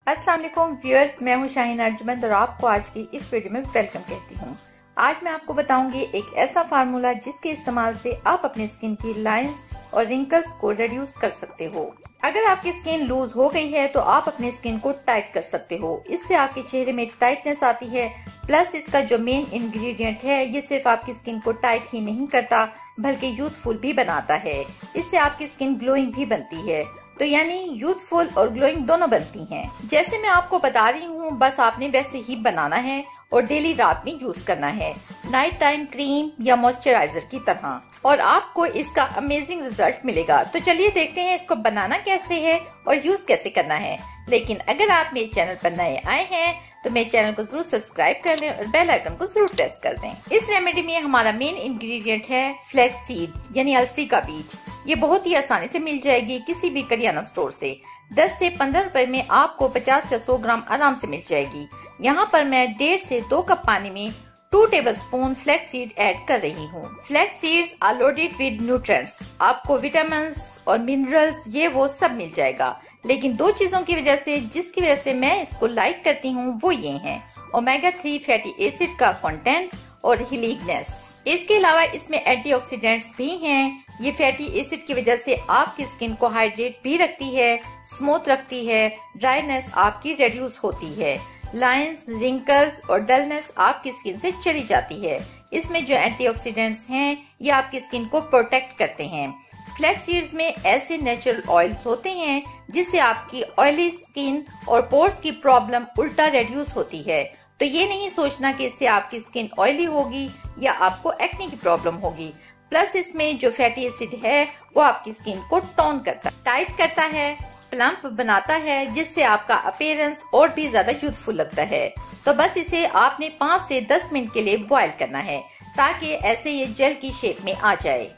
अस्सलाम वालेकुम व्यूअर्स, मैं हूं शाहीन अर्जुमंद और आपको आज की इस वीडियो में वेलकम कहती हूं। आज मैं आपको बताऊंगी एक ऐसा फार्मूला जिसके इस्तेमाल से आप अपनी स्किन की लाइंस और रिंकल्स को रिड्यूस कर सकते हो। अगर आपकी स्किन लूज हो गई है तो आप अपनी स्किन को टाइट कर सकते हो। इससे आपके चेहरे में टाइटनेस आती है। प्लस इसका जो मेन इंग्रेडिएंट है ये सिर्फ आपकी स्किन को टाइट ही नहीं करता बल्कि यूथफुल भी बनाता है। इससे आपकी स्किन ग्लोइंग भी बनती है। तो यानी यूथफुल और ग्लोइंग दोनों बनती हैं। जैसे मैं आपको बता रही हूँ, बस आपने वैसे ही बनाना है और डेली रात में यूज करना है, नाइट टाइम क्रीम या मॉइस्चराइजर की तरह, और आपको इसका अमेजिंग रिजल्ट मिलेगा। तो चलिए देखते हैं इसको बनाना कैसे है और यूज कैसे करना है। लेकिन अगर आप मेरे चैनल पर नए आए हैं तो मेरे चैनल को जरूर सब्सक्राइब कर लें और बेल आइकन को जरूर प्रेस कर दें। इस रेमेडी में हमारा मेन इंग्रेडिएंट है फ्लैक्स सीड यानी अलसी का बीज। ये बहुत ही आसानी से मिल जाएगी किसी भी करियाना स्टोर से। 10 से 15 रुपए में आपको 50 या 100 ग्राम आराम से मिल जाएगी। यहाँ पर मैं 1.5 से 2 कप पानी में 2 टेबलस्पून फ्लैक्स सीड ऐड कर रही हूँ। Flax seeds are loaded with nutrients. आपको विटामिन और मिनरल्स ये वो सब मिल जाएगा। लेकिन 2 चीजों की वजह से जिसकी वजह से मैं इसको लाइक करती हूँ वो ये हैं ओमेगा 3 फैटी एसिड का कंटेंट और हीलिंगनेस। इसके अलावा इसमें एंटीऑक्सीडेंट्स भी हैं। ये फैटी एसिड की वजह से आपकी स्किन को हाइड्रेट भी रखती है, स्मूथ रखती है, ड्राइनेस आपकी रिड्यूस होती है, लाइंस, रिंकल्स और डलनेस आपकी स्किन से चली जाती है। इसमें जो एंटीऑक्सीडेंट्स हैं ये आपकी स्किन को प्रोटेक्ट करते हैं। फ्लैक्स सीड्स में ऐसे नेचुरल ऑयल्स होते हैं जिससे आपकी ऑयली स्किन और पोर्स की प्रॉब्लम उल्टा रिड्यूस होती है। तो ये नहीं सोचना कि इससे आपकी स्किन ऑयली होगी या आपको एक्ने की प्रॉब्लम होगी। प्लस इसमें जो फैटी एसिड है वो आपकी स्किन को टोन करता है, टाइट करता है, प्लम्प बनाता है, जिससे आपका अपीयरेंस और भी ज्यादा यूथफुल लगता है। तो बस इसे आपने 5 से 10 मिनट के लिए बॉईल करना है ताकि ऐसे ये जेल की शेप में आ जाए।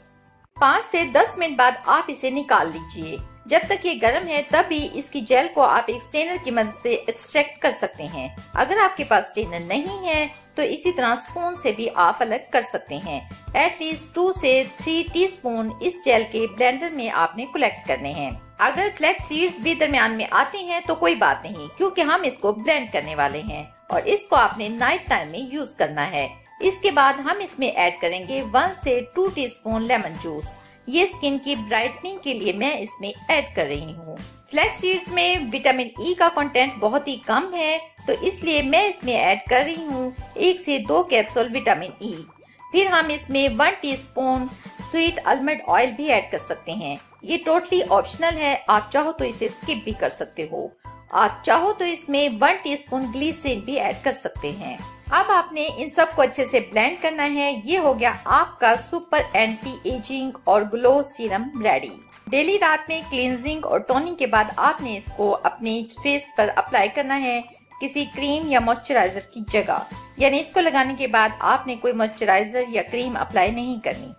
5 से 10 मिनट बाद आप इसे निकाल लीजिए। जब तक ये गर्म है तभी इसकी जेल को आप एक स्ट्रेनर की मदद से एक्सट्रैक्ट कर सकते हैं। अगर आपके पास स्ट्रेनर नहीं है तो इसी तरह स्पून से भी आप अलग कर सकते हैं। एटलीस्ट 2 से 3 टीस्पून इस जेल के ब्लेंडर में आपने कलेक्ट करने हैं। अगर फ्लैक्स सीड्स भी दरमियान में आते हैं तो कोई बात नहीं, क्योंकि हम इसको ब्लेंड करने वाले हैं और इसको आपने नाइट टाइम में यूज करना है। इसके बाद हम इसमें ऐड करेंगे 1 से 2 टीस्पून लेमन जूस। ये स्किन की ब्राइटनिंग के लिए मैं इसमें ऐड कर रही हूँ। फ्लैक्स सीड्स में विटामिन ई का कंटेंट बहुत ही कम है, तो इसलिए मैं इसमें ऐड कर रही हूँ 1 से 2 कैप्सूल विटामिन ई। फिर हम इसमें 1 टीस्पून स्वीट आलमंड ऑयल भी ऐड कर सकते हैं। ये टोटली ऑप्शनल है, आप चाहो तो इसे स्किप भी कर सकते हो। आप चाहो तो इसमें 1 टीस्पून ग्लिसरीन भी ऐड कर सकते हैं। अब आपने इन सब को अच्छे से ब्लेंड करना है। ये हो गया आपका सुपर एंटी एजिंग और ग्लो सीरम रेडी। डेली रात में क्लींजिंग और टोनिंग के बाद आपने इसको अपने फेस पर अप्लाई करना है किसी क्रीम या मॉइस्चराइजर की जगह। यानी इसको लगाने के बाद आपने कोई मॉइस्चराइजर या क्रीम अप्लाई नहीं करनी।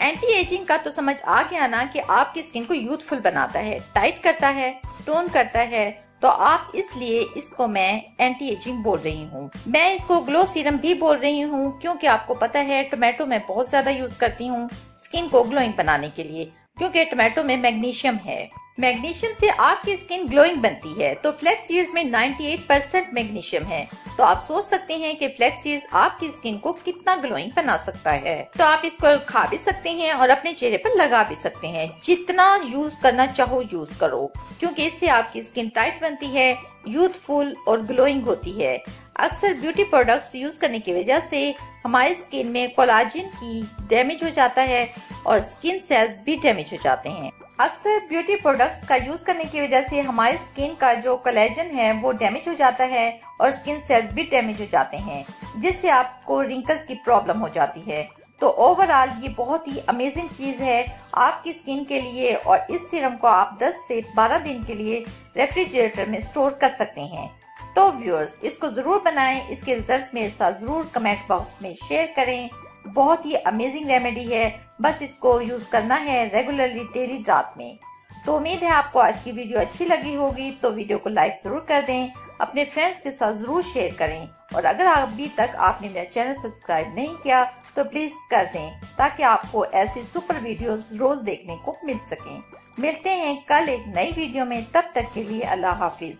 एंटी एजिंग का तो समझ आ गया ना कि आपकी स्किन को यूथफुल बनाता है, टाइट करता है, टोन करता है। तो आप इसलिए इसको मैं एंटी एजिंग बोल रही हूँ। मैं इसको ग्लो सीरम भी बोल रही हूँ क्योंकि आपको पता है टोमेटो मैं बहुत ज्यादा यूज करती हूँ स्किन को ग्लोइंग बनाने के लिए, क्योंकि टोमेटो में मैग्नीशियम है। मैग्नीशियम से आपकी स्किन ग्लोइंग बनती है। तो फ्लैक्स सीड्स में 98% मैग्नीशियम है। तो आप सोच सकते हैं कि फ्लैक्स सीड्स आपकी स्किन को कितना ग्लोइंग बना सकता है। तो आप इसको खा भी सकते हैं और अपने चेहरे पर लगा भी सकते हैं। जितना यूज करना चाहो यूज करो, क्योंकि इससे आपकी स्किन टाइट बनती है, यूथफुल और ग्लोइंग होती है। अक्सर ब्यूटी प्रोडक्ट्स यूज करने की वजह से हमारी स्किन में कोलाजन की डैमेज हो जाता है और स्किन सेल्स भी डैमेज हो जाते हैं। अक्सर ब्यूटी प्रोडक्ट्स का यूज करने की वजह से हमारी स्किन का जो कोलेजन है वो डैमेज हो जाता है और स्किन सेल्स भी डैमेज हो जाते हैं, जिससे आपको रिंकल्स की प्रॉब्लम हो जाती है। तो ओवरऑल ये बहुत ही अमेजिंग चीज है आपकी स्किन के लिए और इस सीरम को आप 10 से 12 दिन के लिए रेफ्रिजरेटर में स्टोर कर सकते हैं। तो व्यूअर्स, इसको जरूर बनाएं। इसके रिजल्ट्स मेरे साथ जरूर कमेंट बॉक्स में शेयर करें। बहुत ही अमेजिंग रेमेडी है, बस इसको यूज करना है रेगुलरली डेली रात में। तो उम्मीद है आपको आज की वीडियो अच्छी लगी होगी। तो वीडियो को लाइक जरूर कर दें, अपने फ्रेंड्स के साथ जरूर शेयर करें और अगर अभी तक आपने मेरा चैनल सब्सक्राइब नहीं किया तो प्लीज कर दें ताकि आपको ऐसी सुपर वीडियोस रोज देखने को मिल सकें। मिलते हैं कल एक नई वीडियो में, तब तक के लिए अल्लाह हाफिज।